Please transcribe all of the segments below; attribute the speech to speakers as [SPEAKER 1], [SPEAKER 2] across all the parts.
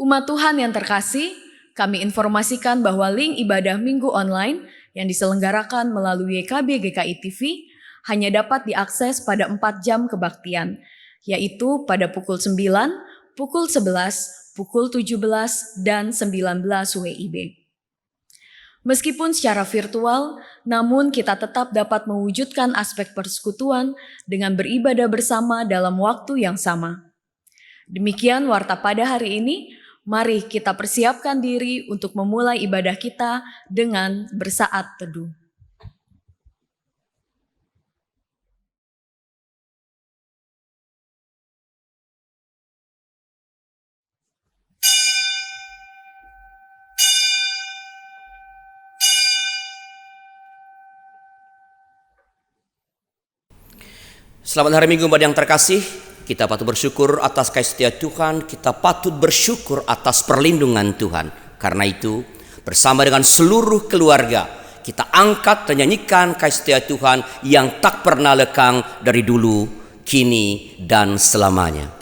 [SPEAKER 1] Umat Tuhan yang terkasih, kami informasikan bahwa link ibadah minggu online yang diselenggarakan melalui YKB GKI TV hanya dapat diakses pada 4 jam kebaktian, yaitu pada pukul 9, pukul 11, pukul 17, dan 19 WIB. Meskipun secara virtual, namun kita tetap dapat mewujudkan aspek persekutuan dengan beribadah bersama dalam waktu yang sama. Demikian warta pada hari ini. Mari kita persiapkan diri untuk memulai ibadah kita dengan bersaat teduh.
[SPEAKER 2] Selamat hari Minggu buat yang terkasih. Kita patut bersyukur atas kasih setia Tuhan. Kita patut bersyukur atas perlindungan Tuhan. Karena itu, bersama dengan seluruh keluarga, kita angkat dan nyanyikan kasih setia Tuhan yang tak pernah lekang dari dulu, kini, dan selamanya.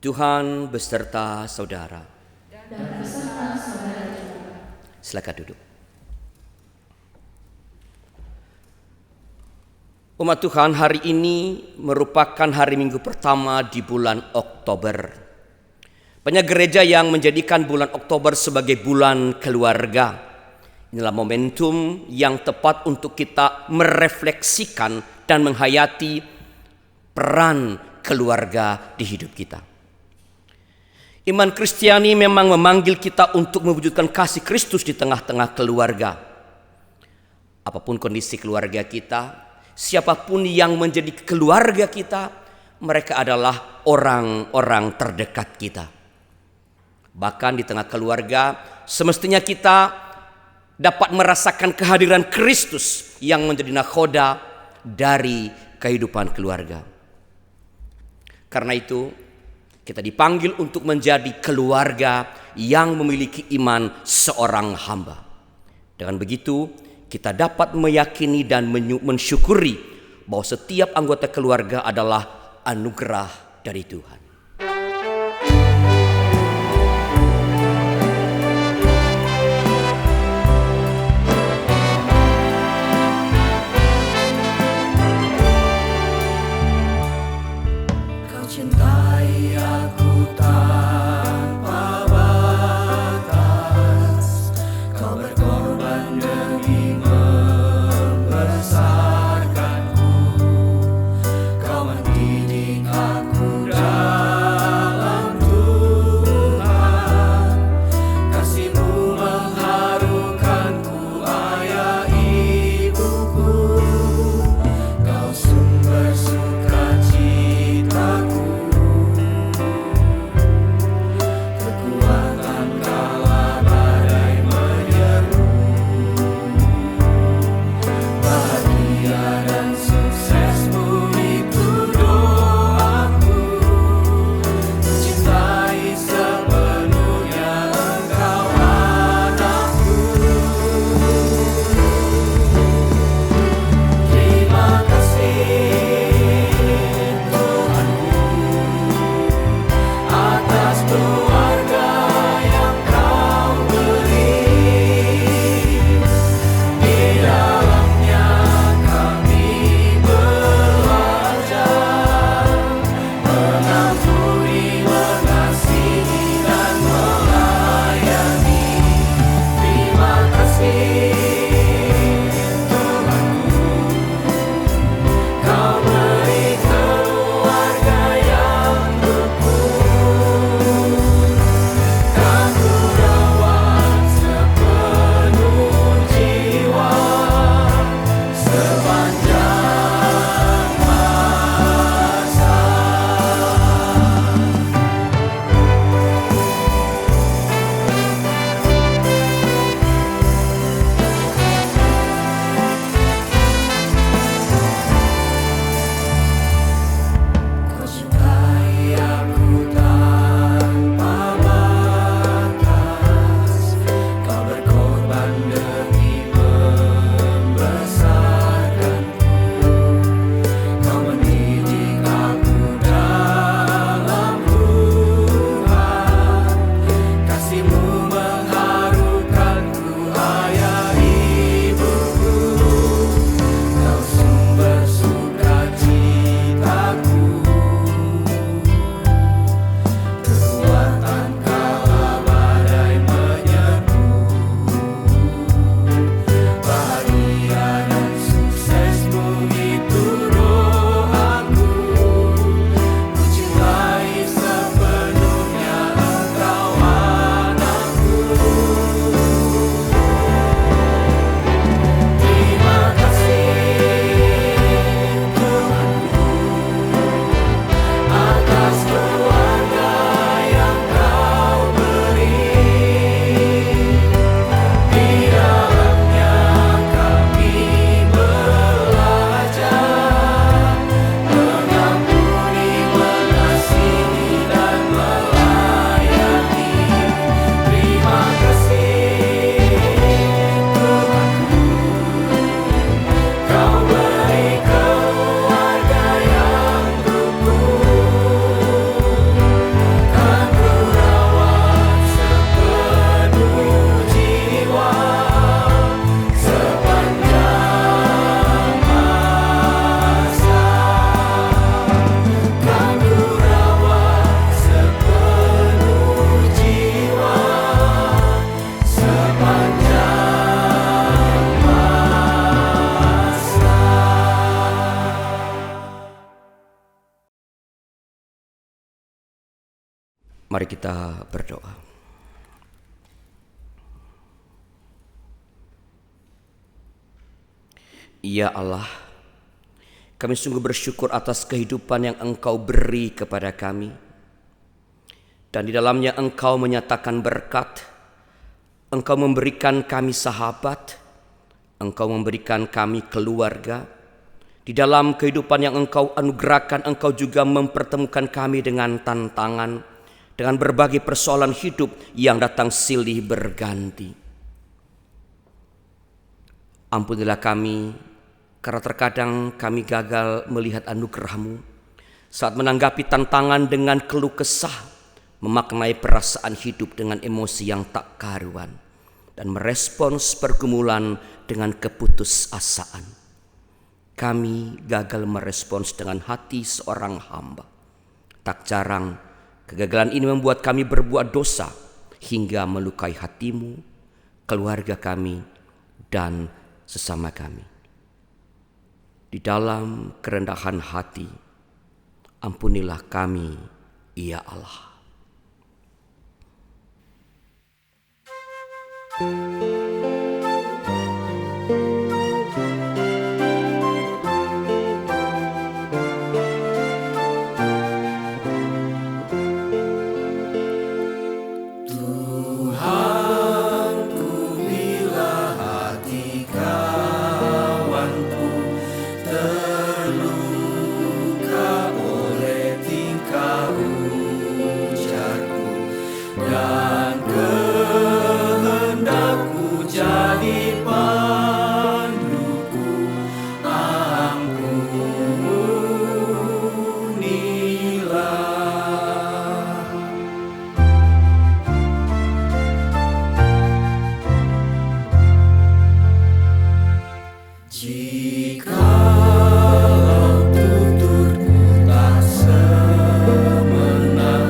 [SPEAKER 2] Tuhan beserta saudara.
[SPEAKER 1] Dan beserta saudara juga.
[SPEAKER 2] Silakan duduk. Umat Tuhan, hari ini merupakan hari Minggu pertama di bulan Oktober. Banyak gereja yang menjadikan bulan Oktober sebagai bulan keluarga. Inilah momentum yang tepat untuk kita merefleksikan dan menghayati peran keluarga di hidup kita. Iman Kristiani memang memanggil kita untuk mewujudkan kasih Kristus di tengah-tengah keluarga. Apapun kondisi keluarga kita, siapapun yang menjadi keluarga kita, mereka adalah orang-orang terdekat kita. Bahkan di tengah keluarga, semestinya kita dapat merasakan kehadiran Kristus yang menjadi nakhoda dari kehidupan keluarga. Karena itu, kita dipanggil untuk menjadi keluarga yang memiliki iman seorang hamba. Dengan begitu, kita dapat meyakini dan mensyukuri bahwa setiap anggota keluarga adalah anugerah dari Tuhan.
[SPEAKER 3] Cintai aku tanpa batas, kau berkorban demi membesarkanku, kau mendidik aku dalam Tuhan, kasih-Mu mengharukanku ayah ibuku, kau sumber sukacitaku.
[SPEAKER 2] Mari kita berdoa. Ya Allah, Kami sungguh bersyukur atas kehidupan yang Engkau beri kepada kami. Dan di dalamnya Engkau menyatakan berkat, Engkau memberikan kami sahabat, Engkau memberikan kami keluarga. Di dalam kehidupan yang Engkau anugerahkan, Engkau juga mempertemukan kami dengan tantangan, dengan berbagai persoalan hidup yang datang silih berganti. Ampunilah kami, karena terkadang kami gagal melihat anugerah-Mu saat menanggapi tantangan dengan keluh kesah, memaknai perasaan hidup dengan emosi yang tak karuan, dan merespons pergumulan dengan keputusasaan. Kami gagal merespons dengan hati seorang hamba. Tak jarang kegagalan ini membuat kami berbuat dosa hingga melukai hati-Mu, keluarga kami, dan sesama kami. Di dalam kerendahan hati, ampunilah kami, ya Allah.
[SPEAKER 3] Dan kehendakku jadi panduku, ampunilah. Jikalau tuturku tak semena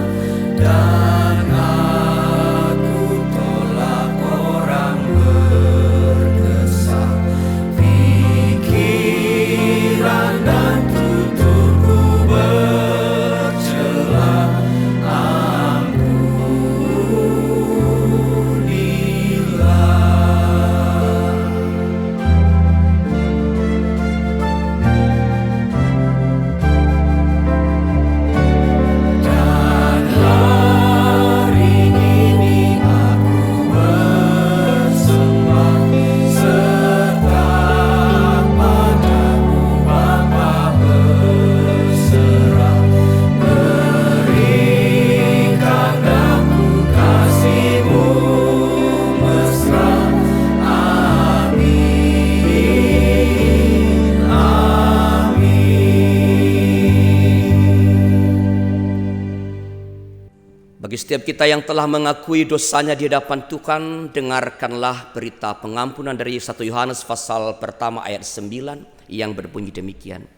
[SPEAKER 3] dan aku tolak orang berkesah, pikiran dan tuturku bercela, ampunilah. Dan hari ini aku bersembah serta padamu Bapa berserah, berikan aku kasih-Mu mesra, amin, amin.
[SPEAKER 2] Bagi setiap kita yang telah mengakui dosanya di hadapan Tuhan, dengarkanlah berita pengampunan dari 1 Yohanes pasal pertama ayat 9 yang berbunyi demikian.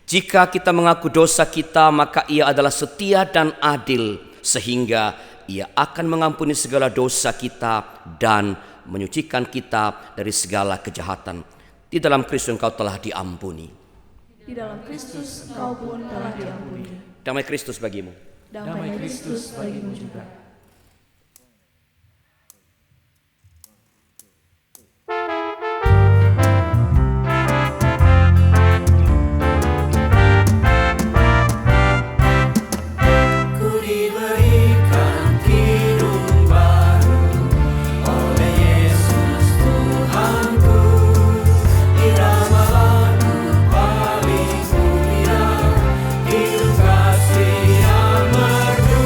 [SPEAKER 2] Jika kita mengaku dosa kita, maka Ia adalah setia dan adil, sehingga Ia akan mengampuni segala dosa kita dan menyucikan kita dari segala kejahatan. Di dalam Kristus engkau telah diampuni.
[SPEAKER 1] Di dalam Kristus engkau pun telah diampuni.
[SPEAKER 2] Damai Kristus bagimu.
[SPEAKER 1] Damai Kristus bagimu juga.
[SPEAKER 3] Ku diberikan hidup baru oleh Yesus Tuhanku, irama lagu paling mulia, hidup kasih yang merdu.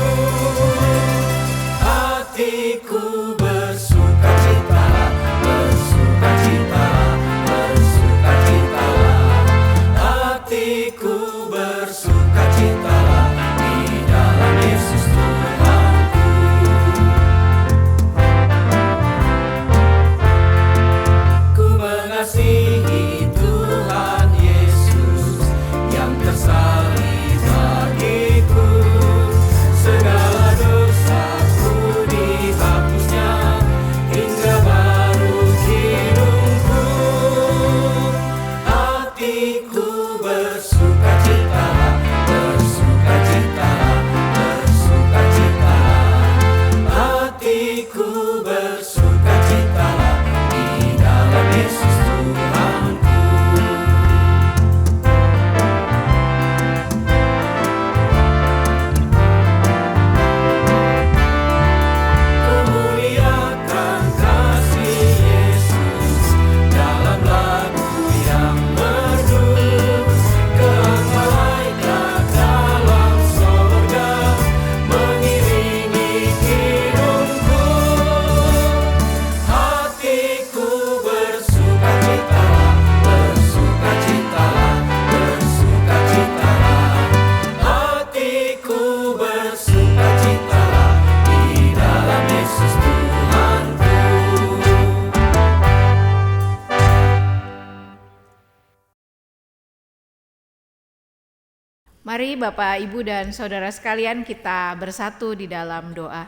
[SPEAKER 4] Mari Bapak, Ibu, dan Saudara sekalian kita bersatu di dalam doa.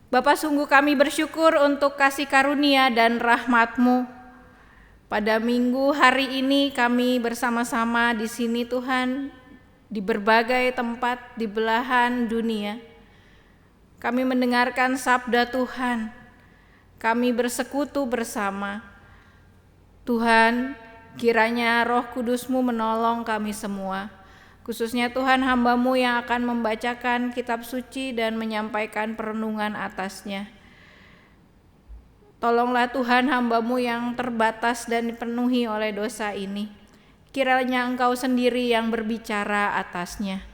[SPEAKER 4] Bapa, sungguh kami bersyukur untuk kasih karunia dan rahmat-Mu. Pada minggu hari ini kami bersama-sama di sini Tuhan, di berbagai tempat di belahan dunia. Kami mendengarkan sabda Tuhan, kami bersekutu bersama. Tuhan, kiranya Roh Kudus-Mu menolong kami semua, khususnya Tuhan hamba-Mu yang akan membacakan kitab suci dan menyampaikan perenungan atasnya. Tolonglah Tuhan hamba-Mu yang terbatas dan dipenuhi oleh dosa ini. Kiranya Engkau sendiri yang berbicara atasnya.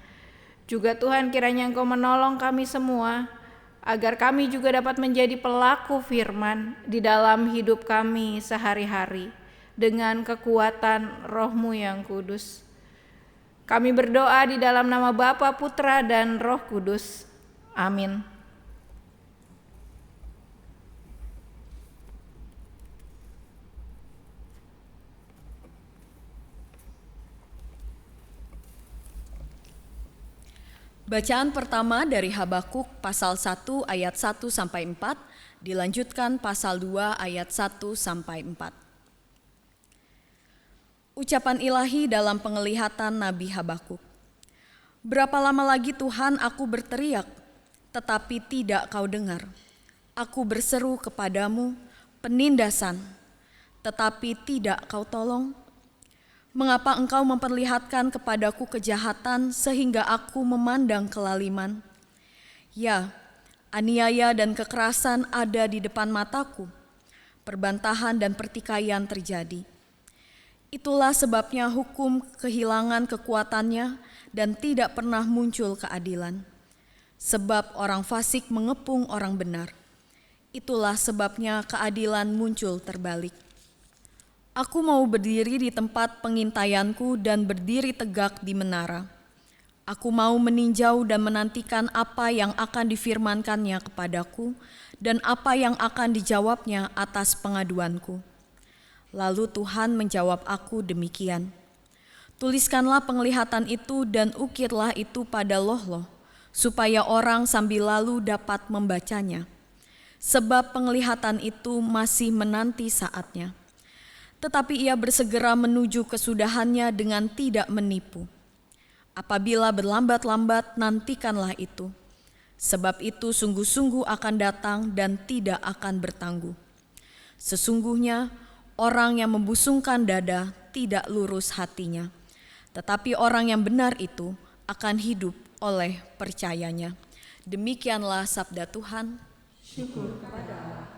[SPEAKER 4] Juga Tuhan, kiranya Engkau menolong kami semua, agar kami juga dapat menjadi pelaku firman di dalam hidup kami sehari-hari, dengan kekuatan Roh-Mu yang kudus. Kami berdoa di dalam nama Bapa, Putra, dan Roh Kudus. Amin.
[SPEAKER 1] Bacaan pertama dari Habakuk pasal 1 ayat 1 sampai 4, dilanjutkan pasal 2 ayat 1 sampai 4. Ucapan ilahi dalam penglihatan Nabi Habakuk. Berapa lama lagi Tuhan aku berteriak, tetapi tidak kau dengar. Aku berseru kepadamu penindasan, tetapi tidak kau tolong. Mengapa engkau memperlihatkan kepadaku kejahatan sehingga aku memandang kelaliman? Ya, aniaya dan kekerasan ada di depan mataku. Perbantahan dan pertikaian terjadi. Itulah sebabnya hukum kehilangan kekuatannya dan tidak pernah muncul keadilan. Sebab orang fasik mengepung orang benar. Itulah sebabnya keadilan muncul terbalik. Aku mau berdiri di tempat pengintaianku dan berdiri tegak di menara. Aku mau meninjau dan menantikan apa yang akan difirmankannya kepadaku dan apa yang akan dijawabnya atas pengaduanku. Lalu Tuhan menjawab aku demikian. Tuliskanlah penglihatan itu dan ukirlah itu pada loh-loh, supaya orang sambil lalu dapat membacanya. Sebab penglihatan itu masih menanti saatnya. Tetapi ia bersegera menuju kesudahannya dengan tidak menipu. Apabila berlambat-lambat, nantikanlah itu. Sebab itu sungguh-sungguh akan datang dan tidak akan bertangguh. Sesungguhnya, orang yang membusungkan dada tidak lurus hatinya, tetapi orang yang benar itu akan hidup oleh percayanya. Demikianlah sabda Tuhan. Syukur kepada Allah.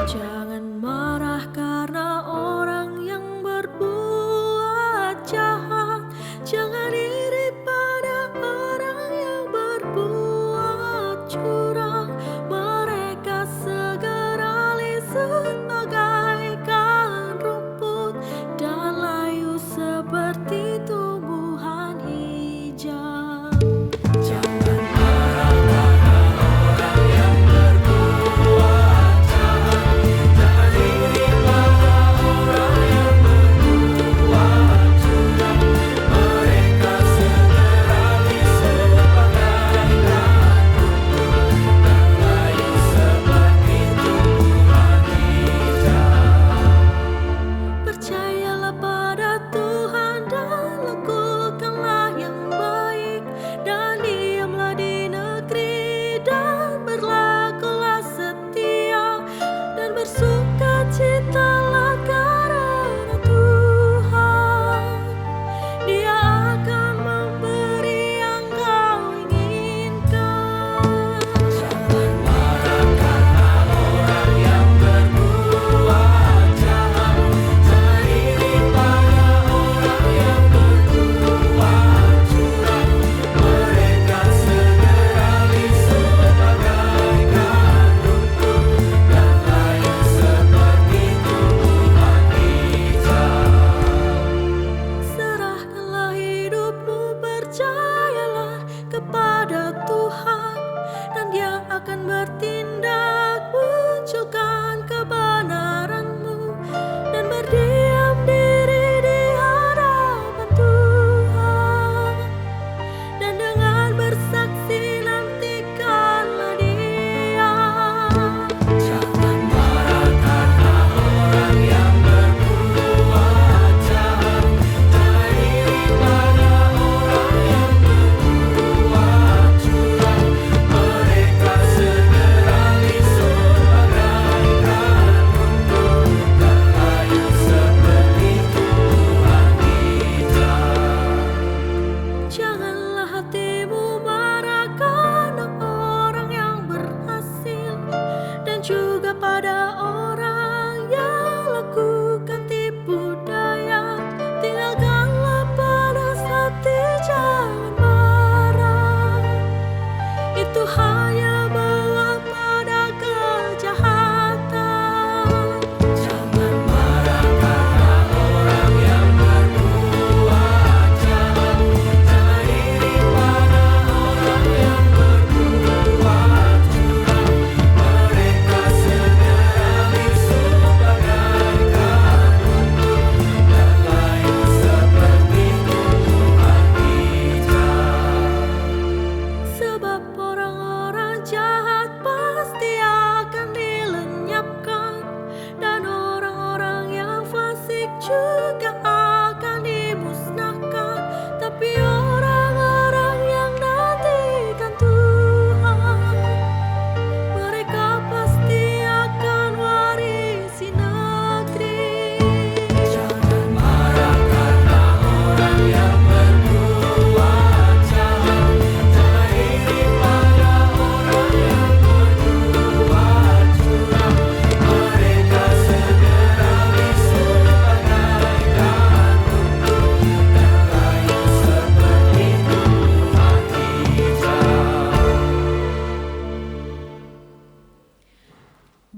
[SPEAKER 5] Jangan marah karena orang yang berbuat jahat. Jangan iri pada orang yang berbuat curang. Mereka segera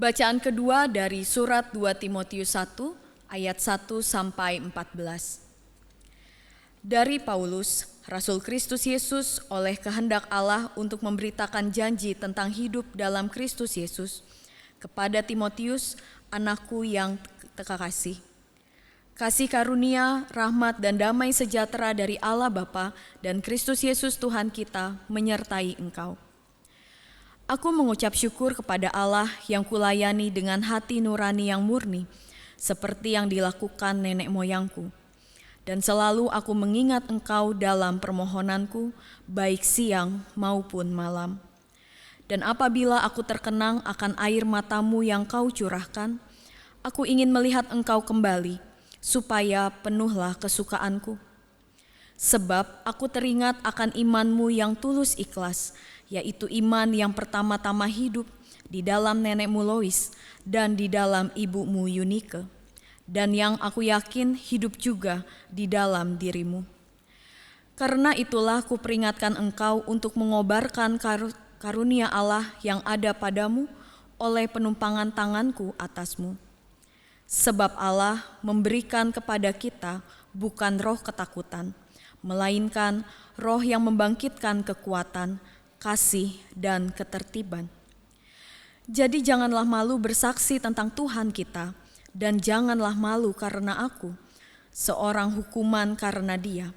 [SPEAKER 1] Bacaan kedua dari surat 2 Timotius 1 ayat 1 sampai 14. Dari Paulus, Rasul Kristus Yesus oleh kehendak Allah untuk memberitakan janji tentang hidup dalam Kristus Yesus, kepada Timotius, anakku yang terkasih. Kasih karunia, rahmat, dan damai sejahtera dari Allah Bapa dan Kristus Yesus Tuhan kita menyertai engkau. Aku mengucap syukur kepada Allah yang kulayani dengan hati nurani yang murni, seperti yang dilakukan nenek moyangku. Dan selalu aku mengingat engkau dalam permohonanku, baik siang maupun malam. Dan apabila aku terkenang akan air matamu yang kau curahkan, aku ingin melihat engkau kembali, supaya penuhlah kesukaanku. Sebab aku teringat akan imanmu yang tulus ikhlas, yaitu iman yang pertama-tama hidup di dalam nenekmu Lois dan di dalam ibumu Yunike, dan yang aku yakin hidup juga di dalam dirimu. Karena itulah kuperingatkan engkau untuk mengobarkan karunia Allah yang ada padamu oleh penumpangan tanganku atasmu. Sebab Allah memberikan kepada kita bukan roh ketakutan, melainkan roh yang membangkitkan kekuatan, kasih, dan ketertiban. Jadi janganlah malu bersaksi tentang Tuhan kita, dan janganlah malu karena aku, seorang hukuman karena Dia.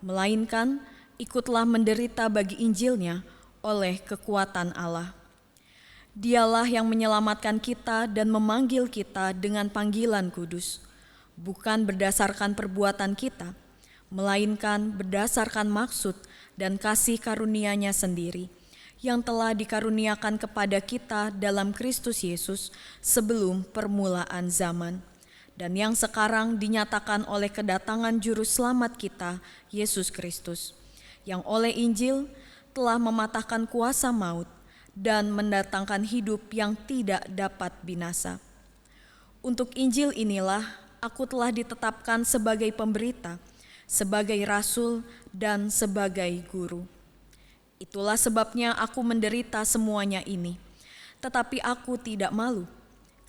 [SPEAKER 1] Melainkan ikutlah menderita bagi Injilnya oleh kekuatan Allah. Dialah yang menyelamatkan kita dan memanggil kita dengan panggilan kudus, bukan berdasarkan perbuatan kita, melainkan berdasarkan maksud dan kasih karunia-Nya sendiri, yang telah dikaruniakan kepada kita dalam Kristus Yesus sebelum permulaan zaman, dan yang sekarang dinyatakan oleh kedatangan Juru Selamat kita, Yesus Kristus, yang oleh Injil telah mematahkan kuasa maut dan mendatangkan hidup yang tidak dapat binasa. Untuk Injil inilah aku telah ditetapkan sebagai pemberita, sebagai rasul, dan sebagai guru. Itulah sebabnya aku menderita semuanya ini, tetapi aku tidak malu,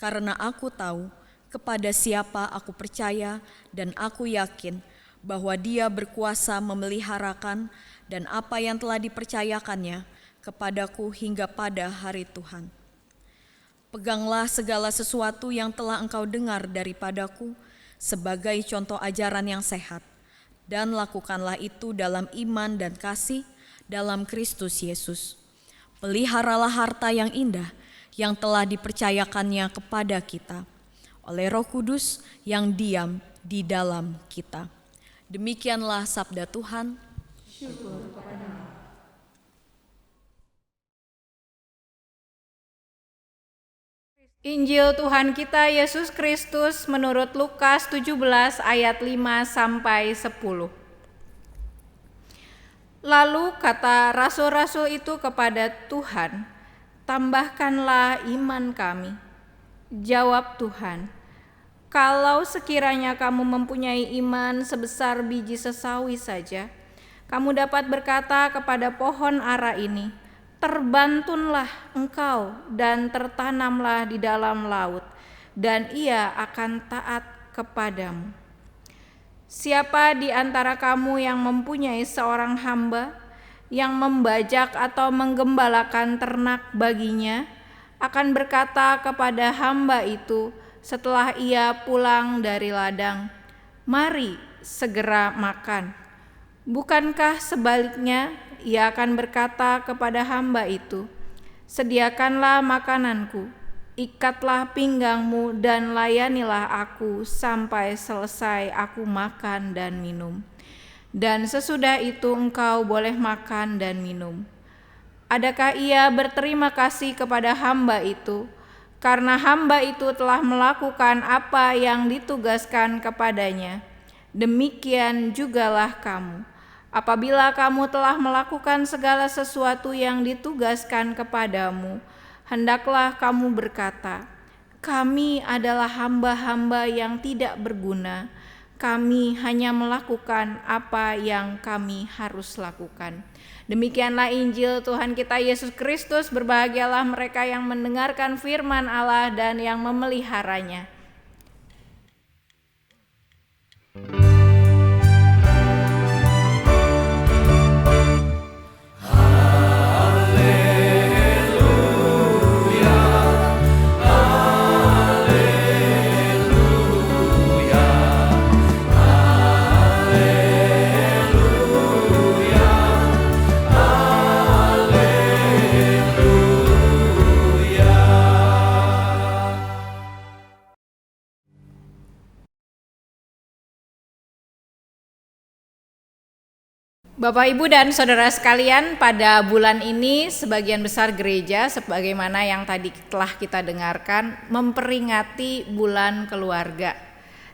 [SPEAKER 1] karena aku tahu kepada siapa aku percaya, dan aku yakin bahwa Dia berkuasa memeliharakan dan apa yang telah dipercayakannya kepadaku hingga pada hari Tuhan. Peganglah segala sesuatu yang telah engkau dengar daripadaku sebagai contoh ajaran yang sehat, dan lakukanlah itu dalam iman dan kasih dalam Kristus Yesus. Peliharalah harta yang indah yang telah dipercayakannya kepada kita oleh Roh Kudus yang diam di dalam kita. Demikianlah sabda Tuhan. Syukur kepada-Mu.
[SPEAKER 4] Injil Tuhan kita Yesus Kristus menurut Lukas 17 ayat 5 sampai 10. Lalu kata rasul-rasul itu kepada Tuhan, "Tambahkanlah iman kami." Jawab Tuhan, "Kalau sekiranya kamu mempunyai iman sebesar biji sesawi saja, kamu dapat berkata kepada pohon ara ini, 'Terbantunlah engkau dan tertanamlah di dalam laut,' dan ia akan taat kepadamu. Siapa di antara kamu yang mempunyai seorang hamba yang membajak atau menggembalakan ternak baginya, akan berkata kepada hamba itu setelah ia pulang dari ladang, 'Mari segera makan'? Bukankah sebaliknya ia akan berkata kepada hamba itu, 'Sediakanlah makananku, ikatlah pinggangmu dan layanilah aku sampai selesai aku makan dan minum. Dan sesudah itu engkau boleh makan dan minum.' Adakah ia berterima kasih kepada hamba itu, karena hamba itu telah melakukan apa yang ditugaskan kepadanya? Demikian jugalah kamu. Apabila kamu telah melakukan segala sesuatu yang ditugaskan kepadamu, hendaklah kamu berkata, 'Kami adalah hamba-hamba yang tidak berguna. Kami hanya melakukan apa yang kami harus lakukan. Demikianlah Injil Tuhan kita Yesus Kristus. Berbahagialah mereka yang mendengarkan firman Allah dan yang memeliharanya. Bapak, Ibu, dan saudara sekalian, pada bulan ini sebagian besar gereja, sebagaimana yang tadi telah kita dengarkan, memperingati bulan keluarga.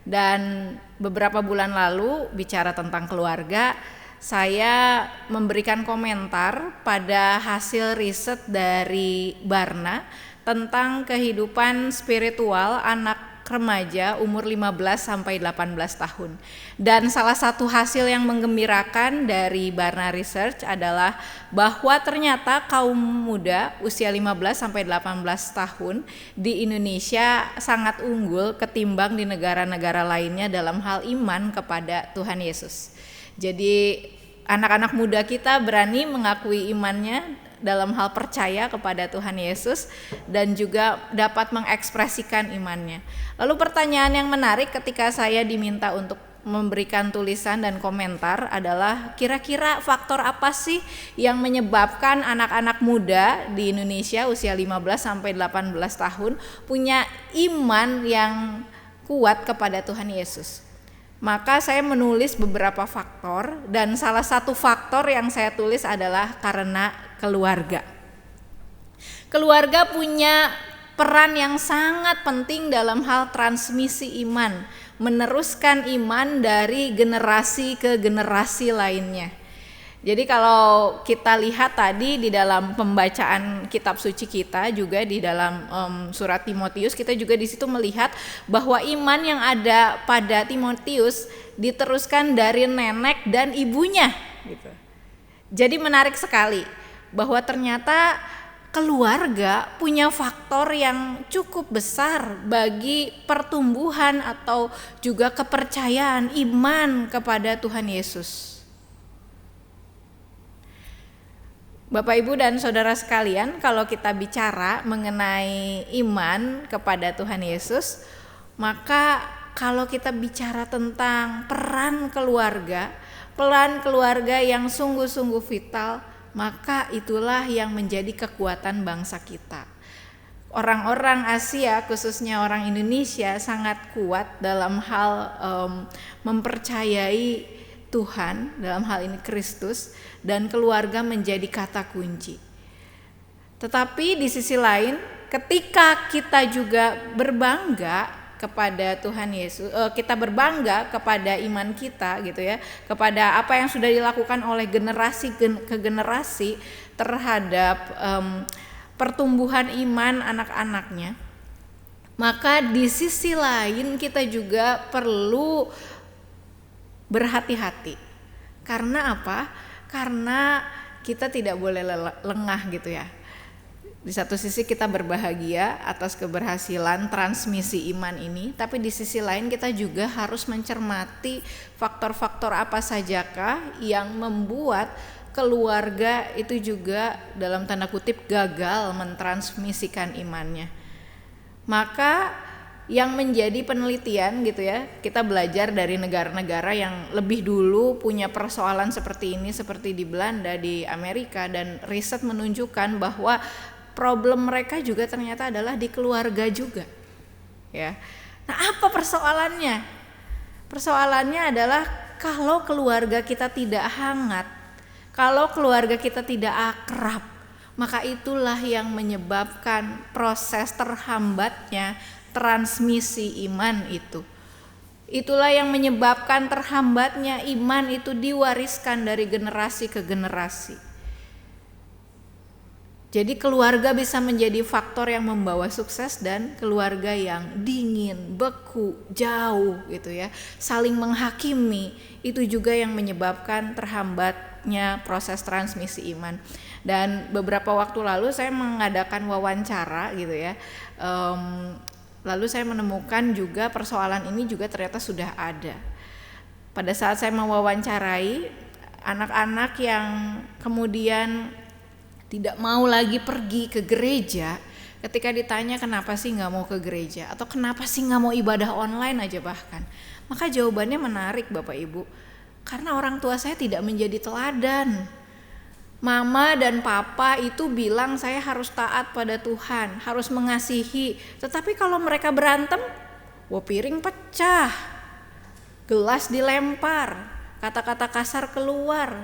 [SPEAKER 4] Dan beberapa bulan lalu bicara tentang keluarga, saya memberikan komentar pada hasil riset dari Barna tentang kehidupan spiritual anak remaja umur 15 sampai 18 tahun. Dan salah satu hasil yang menggembirakan dari Barna Research adalah bahwa ternyata kaum muda usia 15 sampai 18 tahun di Indonesia sangat unggul ketimbang di negara-negara lainnya dalam hal iman kepada Tuhan Yesus. Jadi anak-anak muda kita berani mengakui imannya dalam hal percaya kepada Tuhan Yesus dan juga dapat mengekspresikan imannya. Lalu pertanyaan yang menarik ketika saya diminta untuk memberikan tulisan dan komentar adalah kira-kira faktor apa sih yang menyebabkan anak-anak muda di Indonesia usia 15 sampai 18 tahun punya iman yang kuat kepada Tuhan Yesus. Maka saya menulis beberapa faktor dan salah satu faktor yang saya tulis adalah karena keluarga. Keluarga punya peran yang sangat penting dalam hal transmisi iman, meneruskan iman dari generasi ke generasi lainnya. Jadi kalau kita lihat tadi di dalam pembacaan kitab suci kita juga di dalam surat Timotius, kita juga di situ melihat bahwa iman yang ada pada Timotius diteruskan dari nenek dan ibunya gitu. Jadi menarik sekali bahwa ternyata keluarga punya faktor yang cukup besar bagi pertumbuhan atau juga kepercayaan iman kepada Tuhan Yesus. Bapak, Ibu, dan saudara sekalian, kalau kita bicara mengenai iman kepada Tuhan Yesus, maka kalau kita bicara tentang peran keluarga yang sungguh-sungguh vital, maka itulah yang menjadi kekuatan bangsa kita. Orang-orang Asia, khususnya orang Indonesia, sangat kuat dalam hal mempercayai Tuhan, dalam hal ini Kristus, dan keluarga menjadi kata kunci. Tetapi di sisi lain, ketika kita juga berbangga kepada Tuhan Yesus, kita berbangga kepada iman kita gitu ya, kepada apa yang sudah dilakukan oleh generasi ke generasi terhadap pertumbuhan iman anak-anaknya, maka di sisi lain kita juga perlu berhati-hati. Karena apa? Karena kita tidak boleh lengah gitu ya. Di satu sisi kita berbahagia atas keberhasilan transmisi iman ini, tapi di sisi lain kita juga harus mencermati faktor-faktor apa sajakah yang membuat keluarga itu juga dalam tanda kutip gagal mentransmisikan imannya. Maka yang menjadi penelitian gitu ya, kita belajar dari negara-negara yang lebih dulu punya persoalan seperti ini, seperti di Belanda, di Amerika, dan riset menunjukkan bahwa problem mereka juga ternyata adalah di keluarga juga ya. Nah, apa persoalannya? Persoalannya adalah kalau keluarga kita tidak hangat, kalau keluarga kita tidak akrab, maka itulah yang menyebabkan proses terhambatnya transmisi iman itu. Itulah yang menyebabkan terhambatnya iman itu diwariskan dari generasi ke generasi. Jadi keluarga bisa menjadi faktor yang membawa sukses, dan keluarga yang dingin, beku, jauh gitu ya, saling menghakimi, itu juga yang menyebabkan terhambatnya proses transmisi iman. Dan beberapa waktu lalu saya mengadakan wawancara gitu ya, lalu saya menemukan juga persoalan ini juga ternyata sudah ada. Pada saat saya mewawancarai anak-anak yang kemudian tidak mau lagi pergi ke gereja, ketika ditanya kenapa sih nggak mau ke gereja, atau kenapa sih nggak mau ibadah online aja bahkan, maka jawabannya menarik Bapak Ibu, karena orang tua saya tidak menjadi teladan. Mama dan papa itu bilang saya harus taat pada Tuhan, harus mengasihi, tetapi kalau mereka berantem, piring pecah, gelas dilempar, kata-kata kasar keluar,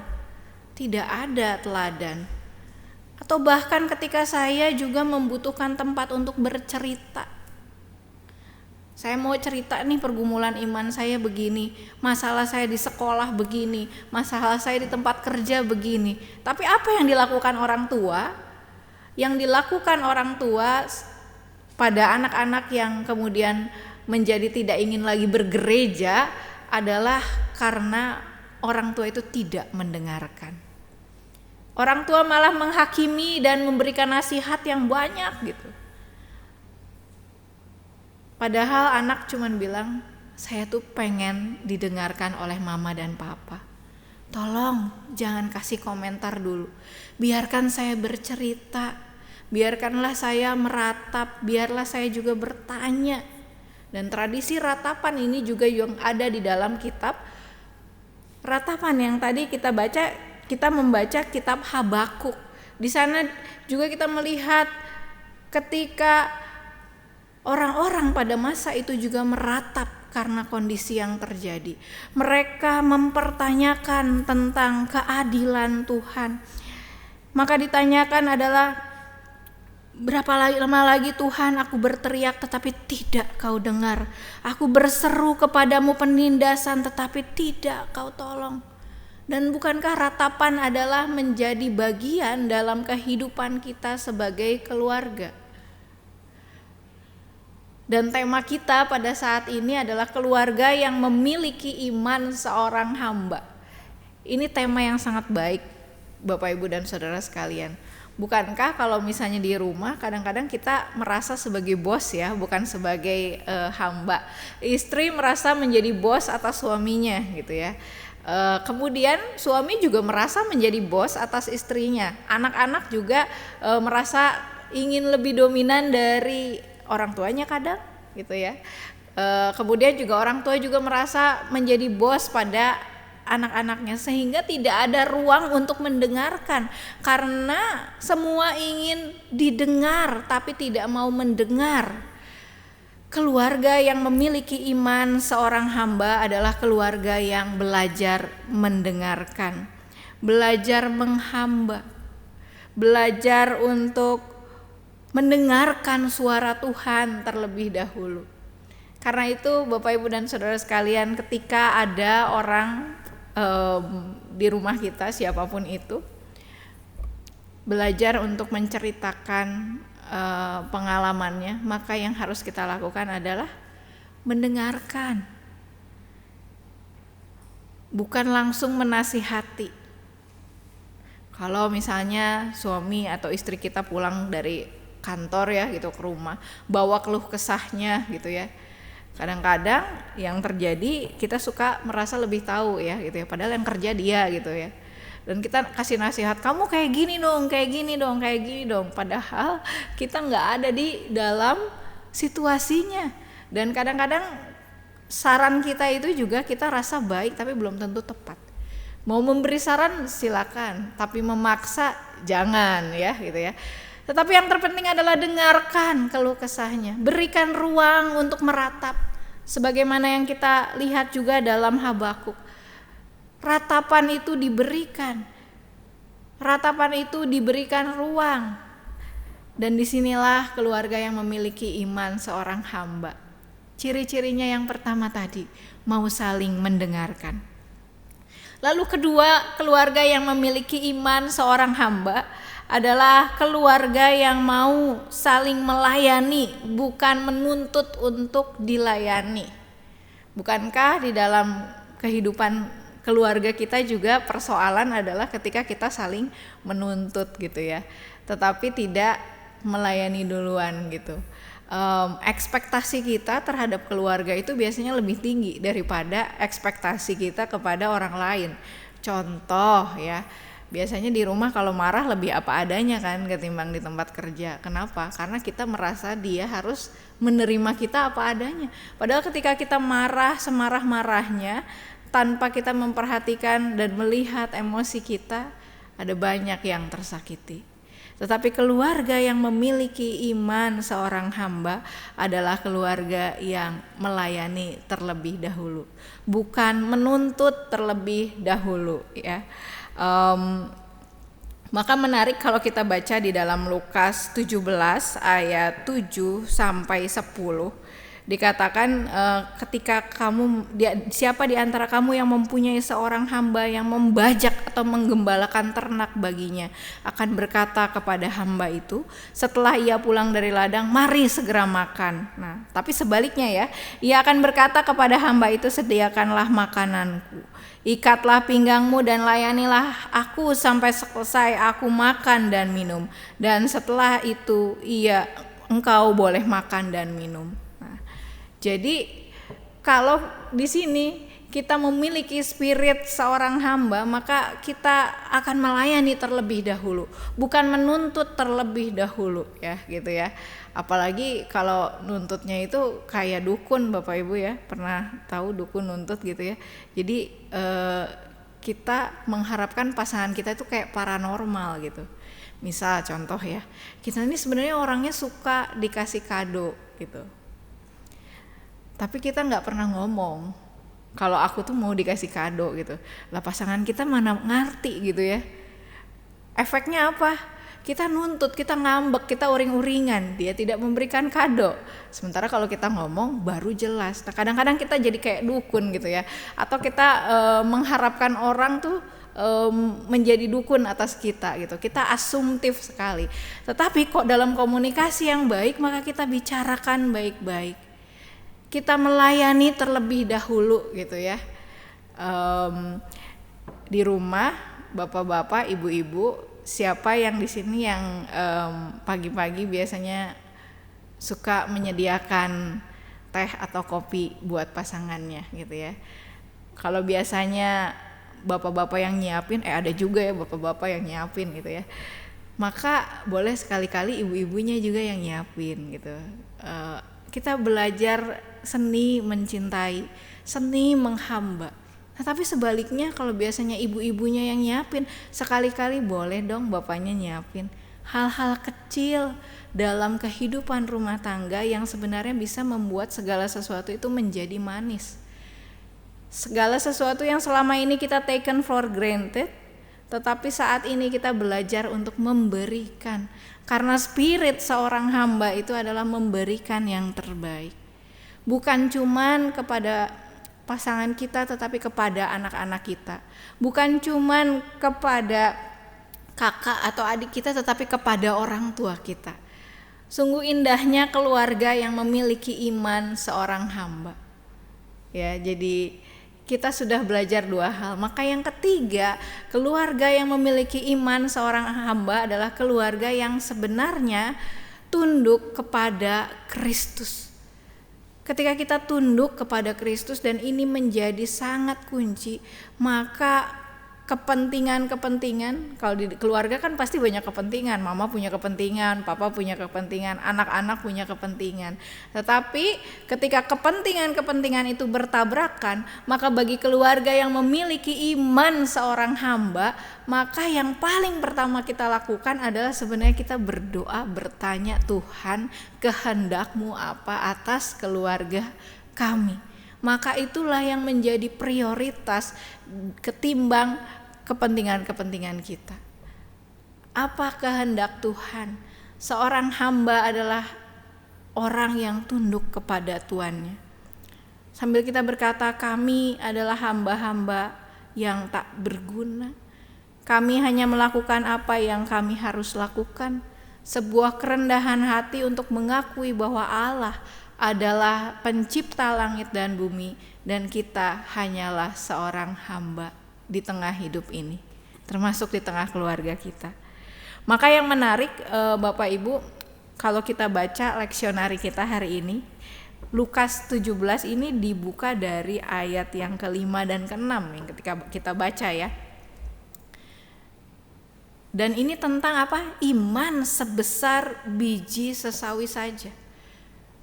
[SPEAKER 4] tidak ada teladan. Atau bahkan ketika saya juga membutuhkan tempat untuk bercerita, saya mau cerita nih pergumulan iman saya begini, masalah saya di sekolah begini, masalah saya di tempat kerja begini. Tapi apa yang dilakukan orang tua? Yang dilakukan orang tua pada anak-anak yang kemudian menjadi tidak ingin lagi bergereja adalah karena orang tua itu tidak mendengarkan. Orang tua malah menghakimi dan memberikan nasihat yang banyak gitu. Padahal anak cuman bilang, saya tuh pengen didengarkan oleh mama dan papa. Tolong jangan kasih komentar dulu. Biarkan saya bercerita. Biarkanlah saya meratap. Biarlah saya juga bertanya. Dan tradisi ratapan ini juga yang ada di dalam kitab ratapan yang tadi kita baca. Kita membaca kitab Habakuk. Di sana juga kita melihat ketika orang-orang pada masa itu juga meratap karena kondisi yang terjadi. Mereka mempertanyakan tentang keadilan Tuhan. Maka ditanyakan adalah, berapa lama lagi Tuhan aku berteriak tetapi tidak kau dengar. Aku berseru kepadamu penindasan tetapi tidak kau tolong. Dan bukankah ratapan adalah menjadi bagian dalam kehidupan kita sebagai keluarga? Dan tema kita pada saat ini adalah keluarga yang memiliki iman seorang hamba. Ini tema yang sangat baik Bapak Ibu dan Saudara sekalian. Bukankah kalau misalnya di rumah kadang-kadang kita merasa sebagai bos ya, bukan sebagai hamba. Istri merasa menjadi bos atas suaminya gitu ya. Kemudian suami juga merasa menjadi bos atas istrinya. Anak-anak juga merasa ingin lebih dominan dari orang tuanya kadang gitu ya. Kemudian juga orang tua juga merasa menjadi bos pada anak-anaknya, sehingga tidak ada ruang untuk mendengarkan karena semua ingin didengar tapi tidak mau mendengar. Keluarga yang memiliki iman seorang hamba adalah keluarga yang belajar mendengarkan, belajar menghamba, belajar untuk mendengarkan suara Tuhan terlebih dahulu. Karena itu Bapak Ibu dan Saudara sekalian, ketika ada orang di rumah kita siapapun itu, belajar untuk menceritakan pengalamannya, maka yang harus kita lakukan adalah mendengarkan, bukan langsung menasihati. Kalau misalnya suami atau istri kita pulang dari kantor ya gitu ke rumah, bawa keluh kesahnya gitu ya, kadang-kadang yang terjadi kita suka merasa lebih tahu ya gitu ya, padahal yang kerja dia gitu ya. Dan kita kasih nasihat, kamu kayak gini dong, kayak gini dong, kayak gini dong. Padahal kita nggak ada di dalam situasinya. Dan kadang-kadang saran kita itu juga kita rasa baik tapi belum tentu tepat. Mau memberi saran silakan, tapi memaksa jangan ya gitu ya. Tetapi yang terpenting adalah dengarkan keluh kesahnya. Berikan ruang untuk meratap. Sebagaimana yang kita lihat juga dalam Habakuk. Ratapan itu diberikan. Ratapan itu diberikan ruang. Dan disinilah keluarga yang memiliki iman seorang hamba. Ciri-cirinya yang pertama tadi, mau saling mendengarkan. Lalu kedua, keluarga yang memiliki iman seorang hamba adalah keluarga yang mau saling melayani, bukan menuntut untuk dilayani. Bukankah di dalam kehidupan keluarga kita juga persoalan adalah ketika kita saling menuntut gitu ya, tetapi tidak melayani duluan gitu. Ekspektasi kita terhadap keluarga itu biasanya lebih tinggi daripada ekspektasi kita kepada orang lain. Contoh ya, biasanya di rumah kalau marah lebih apa adanya kan ketimbang di tempat kerja. Kenapa? Karena kita merasa dia harus menerima kita apa adanya. Padahal ketika kita marah semarah-marahnya tanpa kita memperhatikan dan melihat emosi kita, ada banyak yang tersakiti. Tetapi keluarga yang memiliki iman seorang hamba adalah keluarga yang melayani terlebih dahulu, bukan menuntut terlebih dahulu ya. Maka menarik kalau kita baca di dalam Lukas 17 ayat 7 sampai 10. Dikatakan ketika siapa di antara kamu yang mempunyai seorang hamba yang membajak atau menggembalakan ternak baginya, akan berkata kepada hamba itu setelah ia pulang dari ladang, mari segera makan. Nah, tapi sebaliknya ya, ia akan berkata kepada hamba itu, sediakanlah makananku, ikatlah pinggangmu dan layanilah aku sampai selesai aku makan dan minum, dan setelah itu engkau boleh makan dan minum. Jadi kalau di sini kita memiliki spirit seorang hamba, maka kita akan melayani terlebih dahulu, bukan menuntut terlebih dahulu ya gitu ya. Apalagi kalau nuntutnya itu kayak dukun, Bapak Ibu ya, pernah tahu dukun nuntut gitu ya. Jadi kita mengharapkan pasangan kita itu kayak paranormal gitu. Misal contoh ya, kita ini sebenarnya orangnya suka dikasih kado gitu. Tapi kita nggak pernah ngomong kalau aku tuh mau dikasih kado gitu. Lah pasangan kita mana ngerti gitu ya. Efeknya apa? Kita nuntut, kita ngambek, kita uring-uringan. Dia tidak memberikan kado. Sementara kalau kita ngomong baru jelas. Nah, kadang-kadang kita jadi kayak dukun gitu ya. Atau kita mengharapkan orang tuh menjadi dukun atas kita gitu. Kita asumtif sekali. Tetapi kok dalam komunikasi yang baik maka kita bicarakan baik-baik. Kita melayani terlebih dahulu gitu ya. Di rumah bapak-bapak, ibu-ibu, siapa yang di sini yang pagi-pagi biasanya suka menyediakan teh atau kopi buat pasangannya gitu ya. Kalau biasanya bapak-bapak yang nyiapin, ada juga ya bapak-bapak yang nyiapin gitu ya. Maka boleh sekali-kali ibu-ibunya juga yang nyiapin gitu. Kita belajar seni mencintai, seni menghamba. Nah, tapi sebaliknya kalau biasanya ibu-ibunya yang nyiapin, sekali-kali boleh dong bapaknya nyiapin. Hal-hal kecil dalam kehidupan rumah tangga yang sebenarnya bisa membuat segala sesuatu itu menjadi manis. Segala sesuatu yang selama ini kita taken for granted, tetapi saat ini kita belajar untuk memberikan. Karena spirit seorang hamba itu adalah memberikan yang terbaik. Bukan cuman kepada pasangan kita, tetapi kepada anak-anak kita. Bukan cuman kepada kakak atau adik kita, tetapi kepada orang tua kita. Sungguh indahnya keluarga yang memiliki iman seorang hamba. Ya, jadi kita sudah belajar dua hal. Maka yang ketiga, keluarga yang memiliki iman seorang hamba adalah keluarga yang sebenarnya tunduk kepada Kristus. Ketika kita tunduk kepada Kristus dan ini menjadi sangat kunci, maka kepentingan-kepentingan, kalau di keluarga kan pasti banyak kepentingan, mama punya kepentingan, papa punya kepentingan, anak-anak punya kepentingan. Tetapi ketika kepentingan-kepentingan itu bertabrakan, maka bagi keluarga yang memiliki iman seorang hamba, maka yang paling pertama kita lakukan adalah sebenarnya kita berdoa, bertanya, Tuhan, kehendak-Mu apa atas keluarga kami. Maka itulah yang menjadi prioritas ketimbang kepentingan-kepentingan kita. Apa kehendak Tuhan? Seorang hamba adalah orang yang tunduk kepada tuannya. Sambil kita berkata, kami adalah hamba-hamba yang tak berguna. Kami hanya melakukan apa yang kami harus lakukan. Sebuah kerendahan hati untuk mengakui bahwa Allah adalah pencipta langit dan bumi dan kita hanyalah seorang hamba di tengah hidup ini, termasuk di tengah keluarga kita. Maka yang menarik Bapak Ibu, kalau kita baca leksionari kita hari ini, Lukas 17 ini dibuka dari ayat yang ke-5 dan ke-6 yang ketika kita baca ya. Dan ini tentang apa? Iman sebesar biji sesawi saja.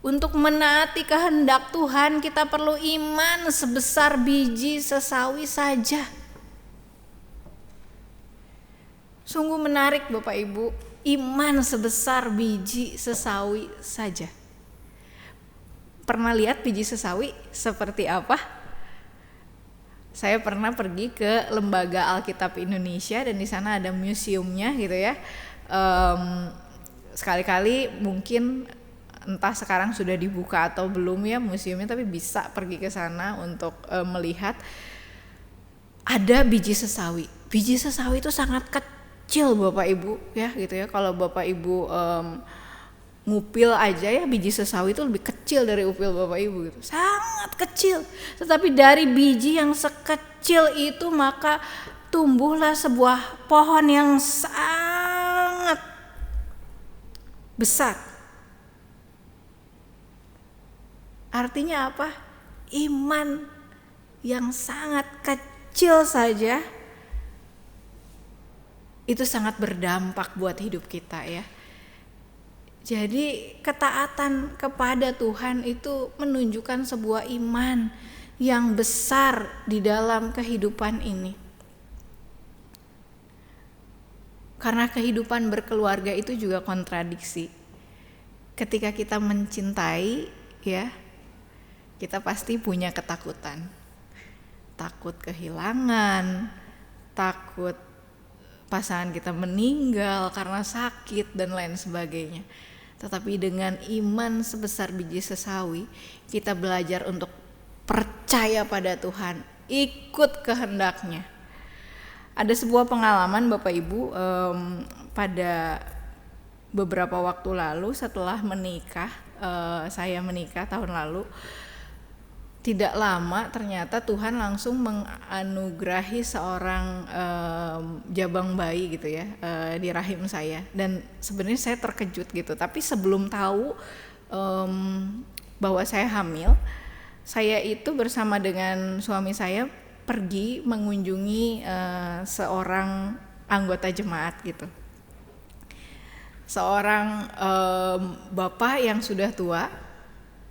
[SPEAKER 4] Untuk menaati kehendak Tuhan kita perlu iman sebesar biji sesawi saja. Sungguh menarik Bapak Ibu, iman sebesar biji sesawi saja. Pernah lihat biji sesawi seperti apa? Saya pernah pergi ke Lembaga Alkitab Indonesia dan di sana ada museumnya gitu ya. Sekali-kali mungkin entah sekarang sudah dibuka atau belum ya museumnya, tapi bisa pergi ke sana untuk melihat ada biji sesawi. Biji sesawi itu sangat kecil Bapak Ibu ya gitu ya. Kalau Bapak Ibu ngupil aja ya, biji sesawi itu lebih kecil dari upil Bapak Ibu gitu. Sangat kecil. Tetapi dari biji yang sekecil itu maka tumbuhlah sebuah pohon yang sangat besar. Artinya apa? Iman yang sangat kecil saja itu sangat berdampak buat hidup kita ya. Jadi ketaatan kepada Tuhan itu menunjukkan sebuah iman yang besar di dalam kehidupan ini. Karena kehidupan berkeluarga itu juga kontradiksi. Ketika kita mencintai ya, kita pasti punya ketakutan. Takut kehilangan, takut pasangan kita meninggal karena sakit dan lain sebagainya. Tetapi dengan iman sebesar biji sesawi, kita belajar untuk percaya pada Tuhan, ikut kehendaknya. Ada sebuah pengalaman Bapak Ibu pada beberapa waktu lalu setelah menikah, saya menikah tahun lalu. Tidak lama ternyata Tuhan langsung menganugerahi seorang jabang bayi gitu ya di rahim saya, dan sebenarnya saya terkejut gitu. Tapi sebelum tahu bahwa saya hamil, saya itu bersama dengan suami saya pergi mengunjungi seorang anggota jemaat gitu, seorang bapak yang sudah tua,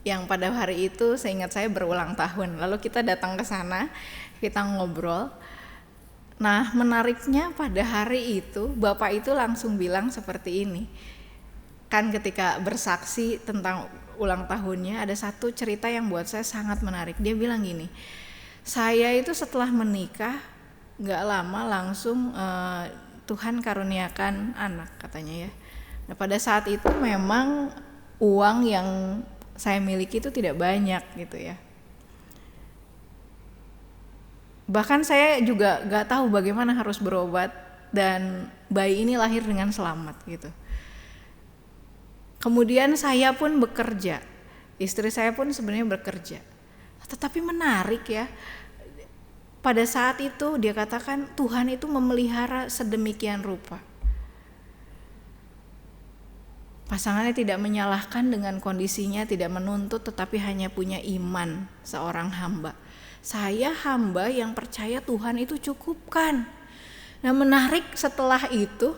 [SPEAKER 4] yang pada hari itu seingat saya berulang tahun. Lalu kita datang ke sana, kita ngobrol. Nah, menariknya pada hari itu bapak itu langsung bilang seperti ini. Kan ketika bersaksi tentang ulang tahunnya ada satu cerita yang buat saya sangat menarik. Dia bilang gini, saya itu setelah menikah gak lama langsung Tuhan karuniakan anak katanya ya. Nah, pada saat itu memang uang yang saya miliki itu tidak banyak gitu ya. Bahkan saya juga gak tahu bagaimana harus berobat dan bayi ini lahir dengan selamat gitu. Kemudian saya pun bekerja, istri saya pun sebenarnya bekerja. Tetapi menarik ya, pada saat itu dia katakan Tuhan itu memelihara sedemikian rupa. Pasangannya tidak menyalahkan dengan kondisinya, tidak menuntut, tetapi hanya punya iman seorang hamba. Saya hamba yang percaya Tuhan itu cukupkan. Nah, menarik setelah itu,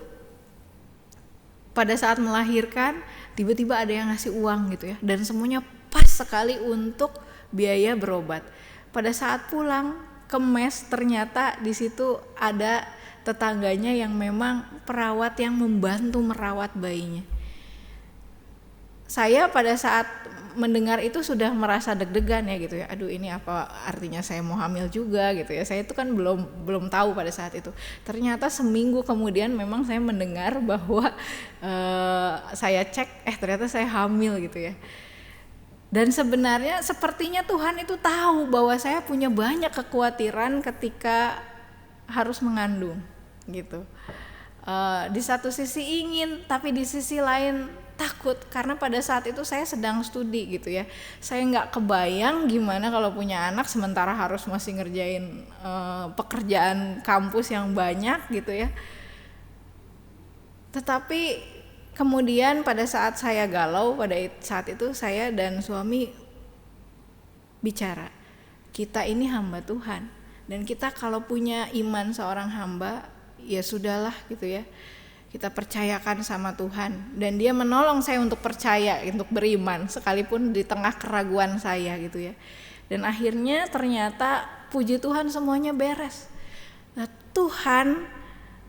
[SPEAKER 4] pada saat melahirkan, tiba-tiba ada yang ngasih uang gitu ya, dan semuanya pas sekali untuk biaya berobat. Pada saat pulang ke mes, ternyata di situ ada tetangganya yang memang perawat yang membantu merawat bayinya. Saya pada saat mendengar itu sudah merasa deg-degan ya gitu ya. Aduh, ini apa artinya saya mau hamil juga gitu ya. Saya itu kan belum tahu pada saat itu. Ternyata seminggu kemudian memang saya mendengar bahwa saya cek ternyata saya hamil gitu ya. Dan sebenarnya sepertinya Tuhan itu tahu bahwa saya punya banyak kekhawatiran ketika harus mengandung. gitu. Di satu sisi ingin, tapi di sisi lain takut, karena pada saat itu saya sedang studi gitu ya. Saya nggak kebayang gimana kalau punya anak sementara harus masih ngerjain pekerjaan kampus yang banyak gitu ya. Tetapi kemudian pada saat saya galau, pada saat itu saya dan suami bicara, kita ini hamba Tuhan, dan kita kalau punya iman seorang hamba, ya sudahlah gitu ya, kita percayakan sama Tuhan, dan Dia menolong saya untuk percaya, untuk beriman sekalipun di tengah keraguan saya gitu ya. Dan akhirnya ternyata puji Tuhan semuanya beres. Nah, Tuhan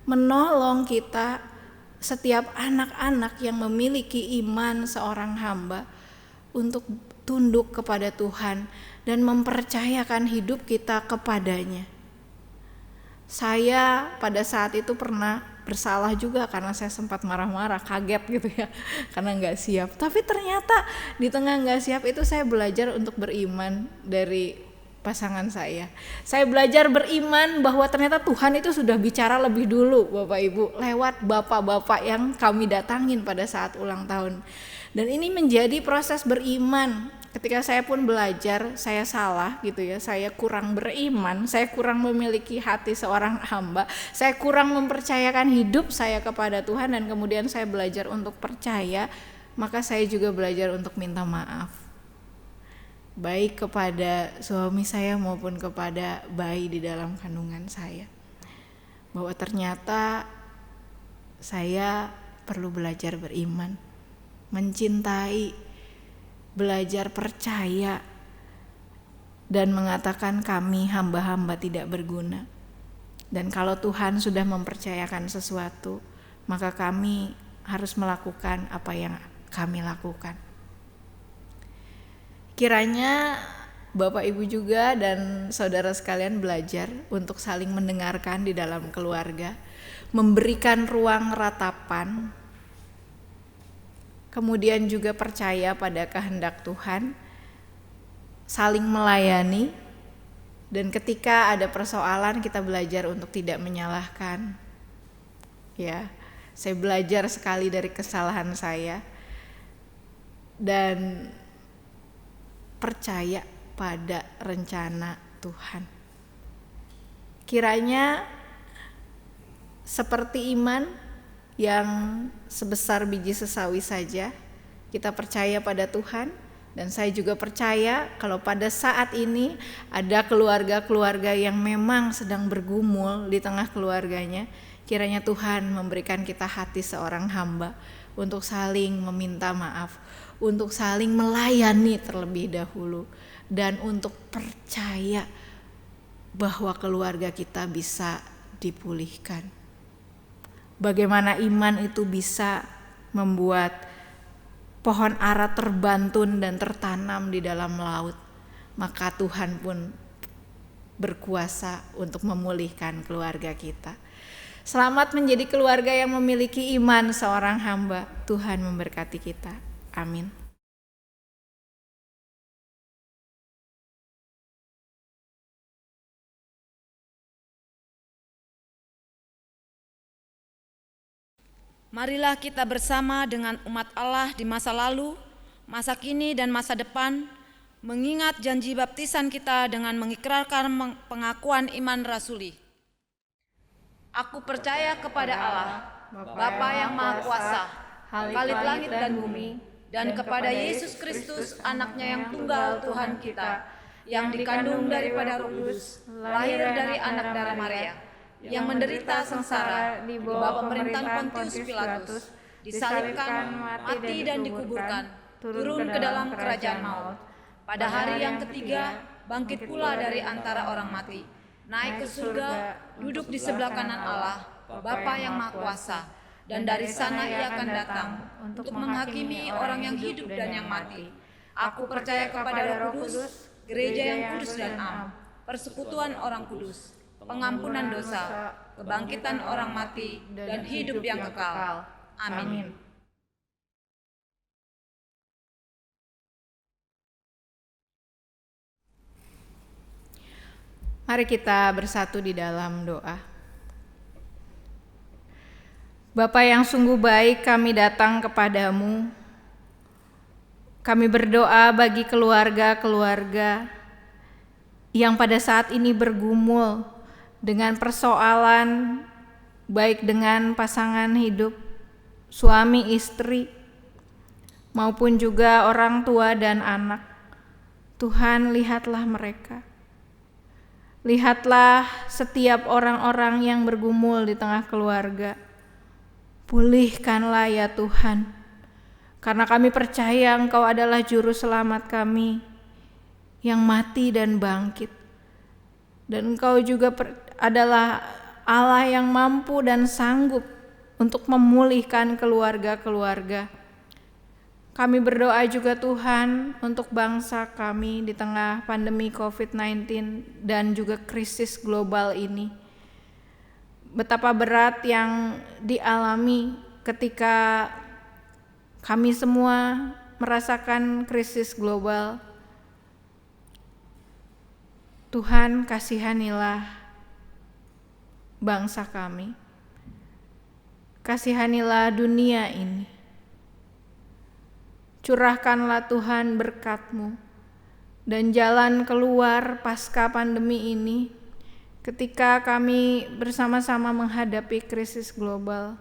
[SPEAKER 4] menolong kita, setiap anak-anak yang memiliki iman seorang hamba, untuk tunduk kepada Tuhan dan mempercayakan hidup kita kepadanya. Saya pada saat itu pernah bersalah juga karena saya sempat marah-marah, kaget gitu ya, karena nggak siap. Tapi ternyata di tengah nggak siap itu saya belajar untuk beriman dari pasangan saya. Saya belajar beriman bahwa ternyata Tuhan itu sudah bicara lebih dulu, Bapak Ibu, lewat bapak-bapak yang kami datangin pada saat ulang tahun. Dan ini menjadi proses beriman. Ketika saya pun belajar, saya salah gitu ya, saya kurang beriman, saya kurang memiliki hati seorang hamba, saya kurang mempercayakan hidup saya kepada Tuhan, dan kemudian saya belajar untuk percaya, maka saya juga belajar untuk minta maaf, baik kepada suami saya maupun kepada bayi di dalam kandungan saya, bahwa ternyata saya perlu belajar beriman, mencintai, belajar percaya, dan mengatakan kami hamba-hamba tidak berguna. Dan kalau Tuhan sudah mempercayakan sesuatu, maka kami harus melakukan apa yang kami lakukan. Kiranya Bapak Ibu juga dan saudara sekalian belajar untuk saling mendengarkan di dalam keluarga, memberikan ruang ratapan, kemudian juga percaya pada kehendak Tuhan, saling melayani, dan ketika ada persoalan kita belajar untuk tidak menyalahkan. Ya, saya belajar sekali dari kesalahan saya dan percaya pada rencana Tuhan. Kiranya seperti iman yang sebesar biji sesawi saja, kita percaya pada Tuhan. Dan saya juga percaya kalau pada saat ini ada keluarga-keluarga yang memang sedang bergumul di tengah keluarganya, kiranya Tuhan memberikan kita hati seorang hamba untuk saling meminta maaf, untuk saling melayani terlebih dahulu, dan untuk percaya bahwa keluarga kita bisa dipulihkan. Bagaimana iman itu bisa membuat pohon ara terbantun dan tertanam di dalam laut, maka Tuhan pun berkuasa untuk memulihkan keluarga kita. Selamat menjadi keluarga yang memiliki iman seorang hamba. Tuhan memberkati kita. Amin.
[SPEAKER 6] Marilah kita bersama dengan umat Allah di masa lalu, masa kini, dan masa depan, mengingat janji baptisan kita dengan mengikrarkan pengakuan iman rasuli. Aku percaya kepada Allah, Bapa yang Maha Kuasa, Khalid langit dan bumi, dan kepada Yesus Kristus, anaknya yang tunggal Tuhan kita, yang dikandung daripada Roh Kudus, lahir dari anak darah Maria, yang menderita sengsara di bawah pemerintahan Pontius Pilatus, disalibkan, mati dan dikuburkan, turun ke dalam kerajaan maut. Pada hari yang ketiga, bangkit pula dari antara orang mati, naik ke surga, duduk di sebelah kanan Allah, Bapa yang Maha Kuasa, dan dari sana Ia akan datang untuk menghakimi orang yang hidup dan yang mati. Aku percaya kepada Roh Kudus, gereja yang kudus dan am, persekutuan orang kudus, pengampunan dosa, kebangkitan orang mati, dan hidup yang kekal. Amin.
[SPEAKER 4] Mari kita bersatu di dalam doa. Bapa yang sungguh baik, kami datang kepadamu. Kami berdoa bagi keluarga-keluarga yang pada saat ini bergumul dengan persoalan baik dengan pasangan hidup, suami istri, maupun juga orang tua dan anak. Tuhan, lihatlah mereka. Lihatlah setiap orang-orang yang bergumul di tengah keluarga. Pulihkanlah ya Tuhan, karena kami percaya Engkau adalah juru selamat kami yang mati dan bangkit. Dan Engkau juga adalah Allah yang mampu dan sanggup untuk memulihkan keluarga-keluarga. Kami berdoa juga Tuhan untuk bangsa kami di tengah pandemi COVID-19 dan juga krisis global ini. Betapa berat yang dialami ketika kami semua merasakan krisis global. Tuhan, kasihanilah bangsa kami. Kasihanilah dunia ini. Curahkanlah Tuhan berkat-Mu dan jalan keluar pasca pandemi ini ketika kami bersama-sama menghadapi krisis global.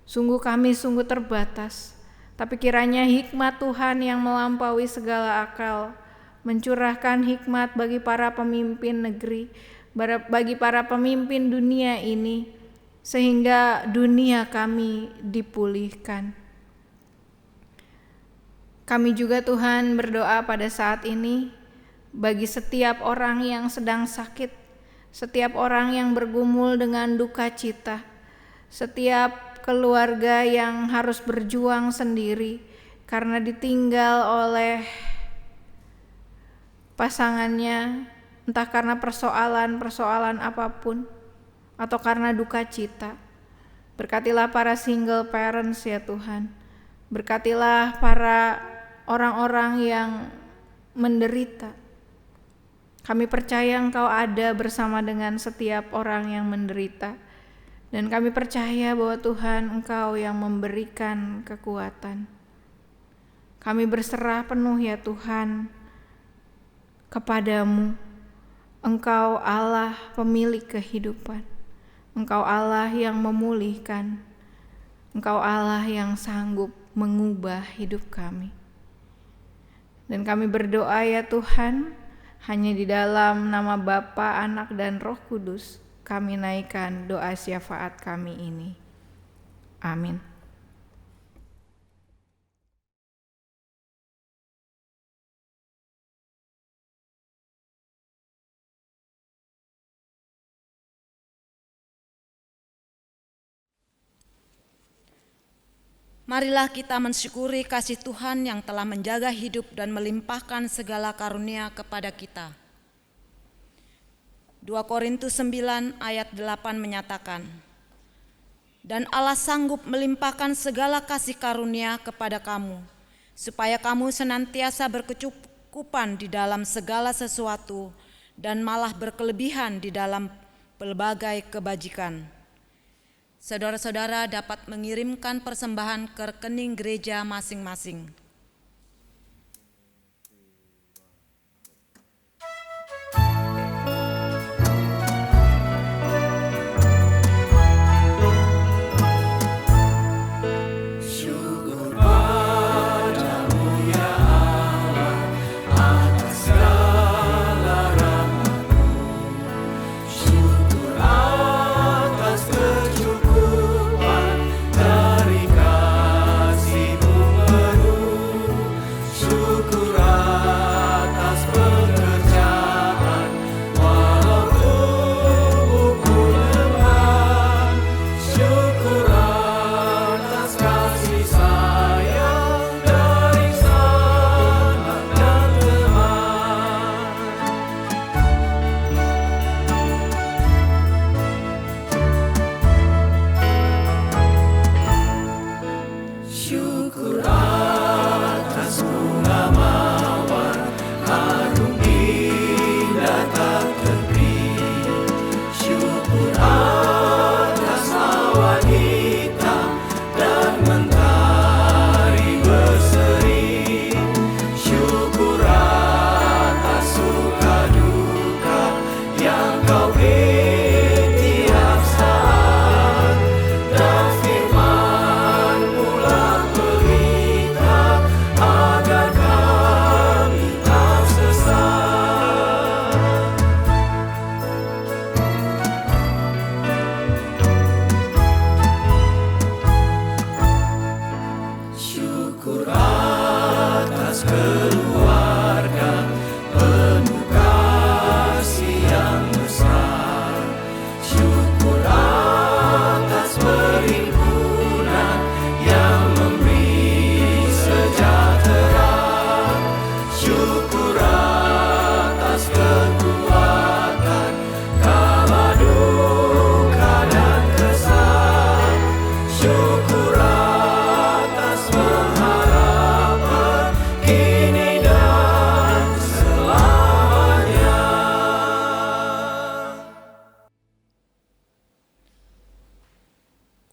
[SPEAKER 4] Sungguh kami sungguh terbatas, tapi kiranya hikmat Tuhan yang melampaui segala akal mencurahkan hikmat bagi para pemimpin negeri, bagi para pemimpin dunia ini, sehingga dunia kami dipulihkan. Kami juga Tuhan berdoa pada saat ini bagi setiap orang yang sedang sakit, setiap orang yang bergumul dengan duka cita, setiap keluarga yang harus berjuang sendiri karena ditinggal oleh pasangannya, entah karena persoalan apapun atau karena duka cita. Berkatilah para single parents ya Tuhan. Berkatilah para orang-orang yang menderita. Kami percaya Engkau ada bersama dengan setiap orang yang menderita. Dan kami percaya bahwa Tuhan Engkau yang memberikan kekuatan. Kami berserah penuh ya Tuhan kepadamu. Engkau Allah pemilik kehidupan. Engkau Allah yang memulihkan. Engkau Allah yang sanggup mengubah hidup kami. Dan kami berdoa ya Tuhan, hanya di dalam nama Bapa, Anak, dan Roh Kudus kami naikkan doa syafaat kami ini. Amin.
[SPEAKER 6] Marilah kita mensyukuri kasih Tuhan yang telah menjaga hidup dan melimpahkan segala karunia kepada kita. 2 Korintus 9 ayat 8 menyatakan, "Dan Allah sanggup melimpahkan segala kasih karunia kepada kamu, supaya kamu senantiasa berkecukupan di dalam segala sesuatu dan malah berkelebihan di dalam pelbagai kebajikan." Saudara-saudara dapat mengirimkan persembahan ke rekening gereja masing-masing.
[SPEAKER 3] Syukur padamu ya Allah atas segala rahmat-Mu. Syukur atas kecukupan dari kasih-Mu menumpah.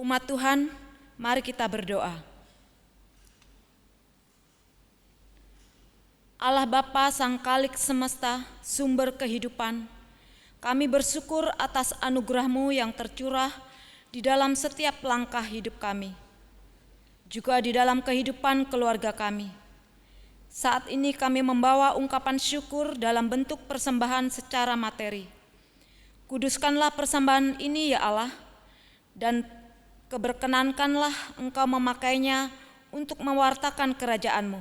[SPEAKER 6] Umat Tuhan, mari kita berdoa. Allah Bapa Sang Khalik semesta, sumber kehidupan, kami bersyukur atas anugerah-Mu yang tercurah di dalam setiap langkah hidup kami, juga di dalam kehidupan keluarga kami. Saat ini kami membawa ungkapan syukur dalam bentuk persembahan secara materi. Kuduskanlah persembahan ini ya Allah, dan keberkenankanlah Engkau memakainya untuk mewartakan kerajaan-Mu.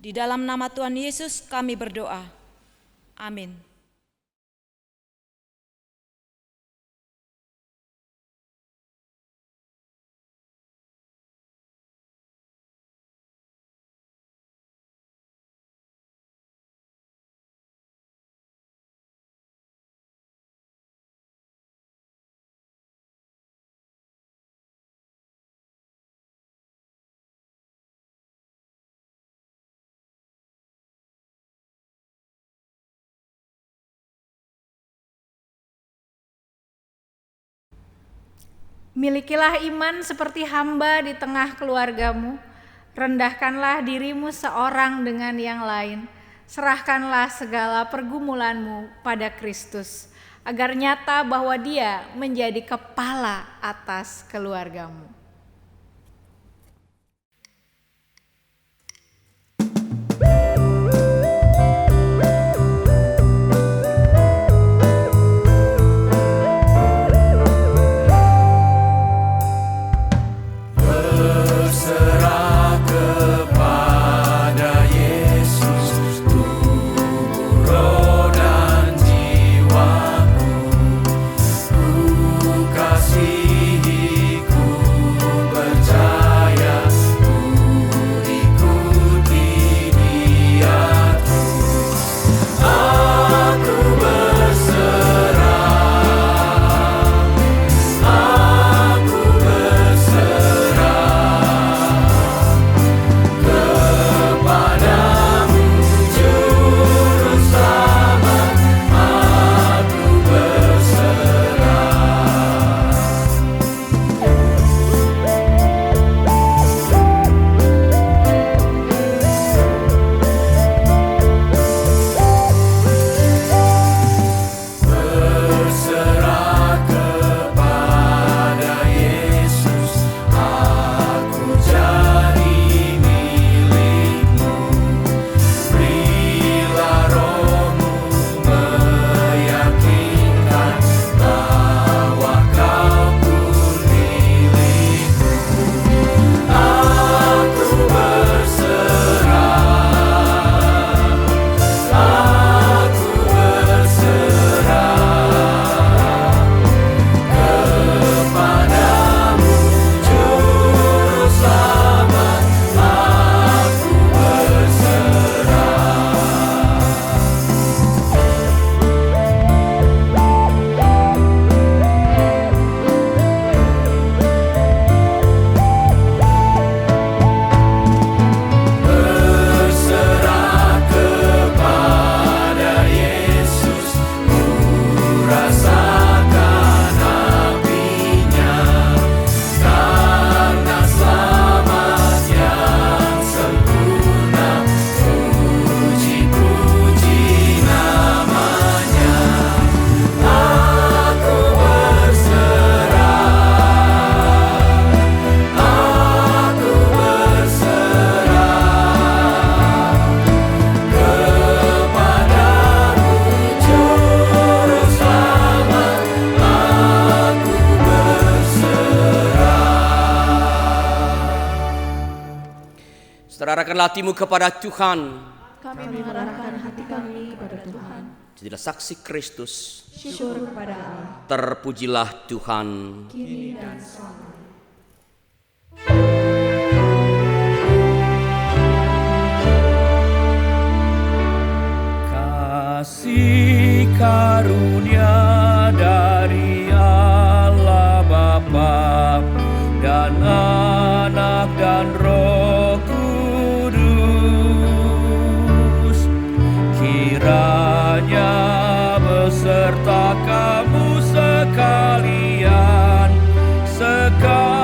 [SPEAKER 6] Di dalam nama Tuhan Yesus kami berdoa. Amin.
[SPEAKER 4] Milikilah iman seperti hamba di tengah keluargamu. Rendahkanlah dirimu seorang dengan yang lain. Serahkanlah segala pergumulanmu pada Kristus, agar nyata bahwa Dia menjadi kepala atas keluargamu.
[SPEAKER 3] Berserah kepada Yesus, tubuh, roh, dan jiwaku. Ku kasihi, ku percaya, ku ikuti Dia-Ku. Aku berserah, aku kepadamu, Juru Selamat, aku berserah. Berserah kepada Yesus, aku jadi milik-Mu. Berilah Roh-Mu meyakinkan bahwa Kau pun milik-Mu. Aku berserah, aku berserah kepadamu, Juru Selamat, aku berserah. Berserah kepada Yesus, ku rasakan apinya, karena selamat yang sempurna, puji-puji namanya. Aku berserah, aku berserah kepadamu, Juru Selamat, aku berserah.
[SPEAKER 2] Saudara, arahkanlah hatimu kepada Tuhan.
[SPEAKER 5] Kami mengarahkan hati kami kepada Tuhan.
[SPEAKER 2] Jadilah saksi Kristus.
[SPEAKER 5] Syukur kepada Allah,
[SPEAKER 2] Terpujilah Tuhan.
[SPEAKER 5] kini dan selamanya.
[SPEAKER 3] Kasih karunia dari Allah Bapa dan Anak dan Roh Kudus, kiranya beserta kamu sekalian sekarang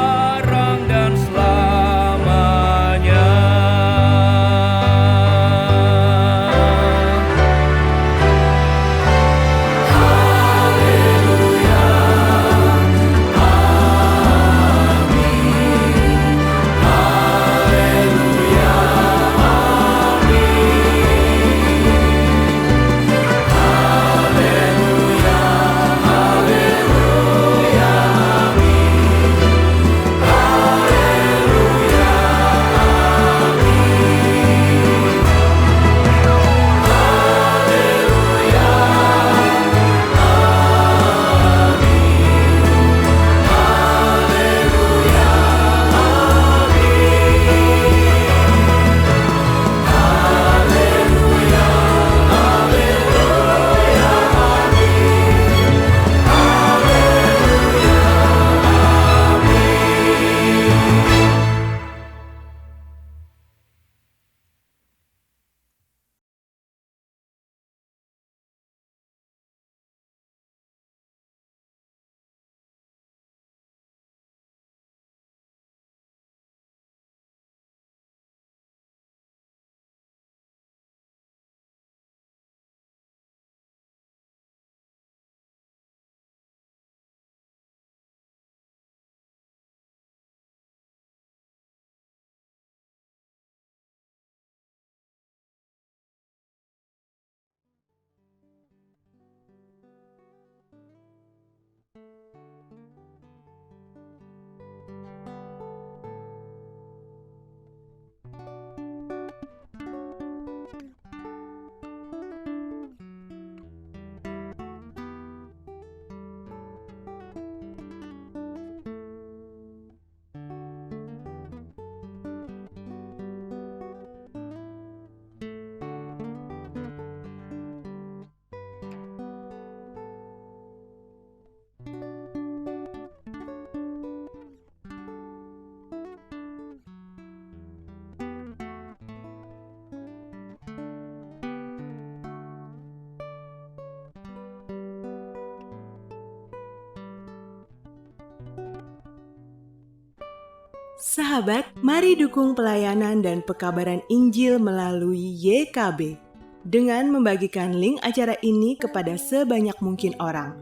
[SPEAKER 7] Sahabat, mari dukung pelayanan dan pekabaran Injil melalui YKB dengan membagikan link acara ini kepada sebanyak mungkin orang.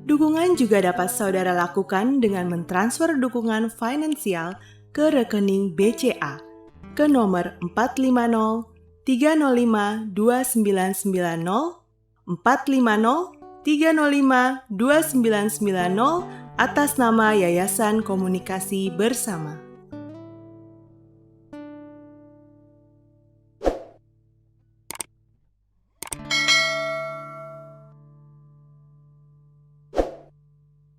[SPEAKER 7] Dukungan juga dapat saudara lakukan dengan mentransfer dukungan finansial ke rekening BCA ke nomor 450 305 2990 450 305 2990 atas nama Yayasan Komunikasi Bersama.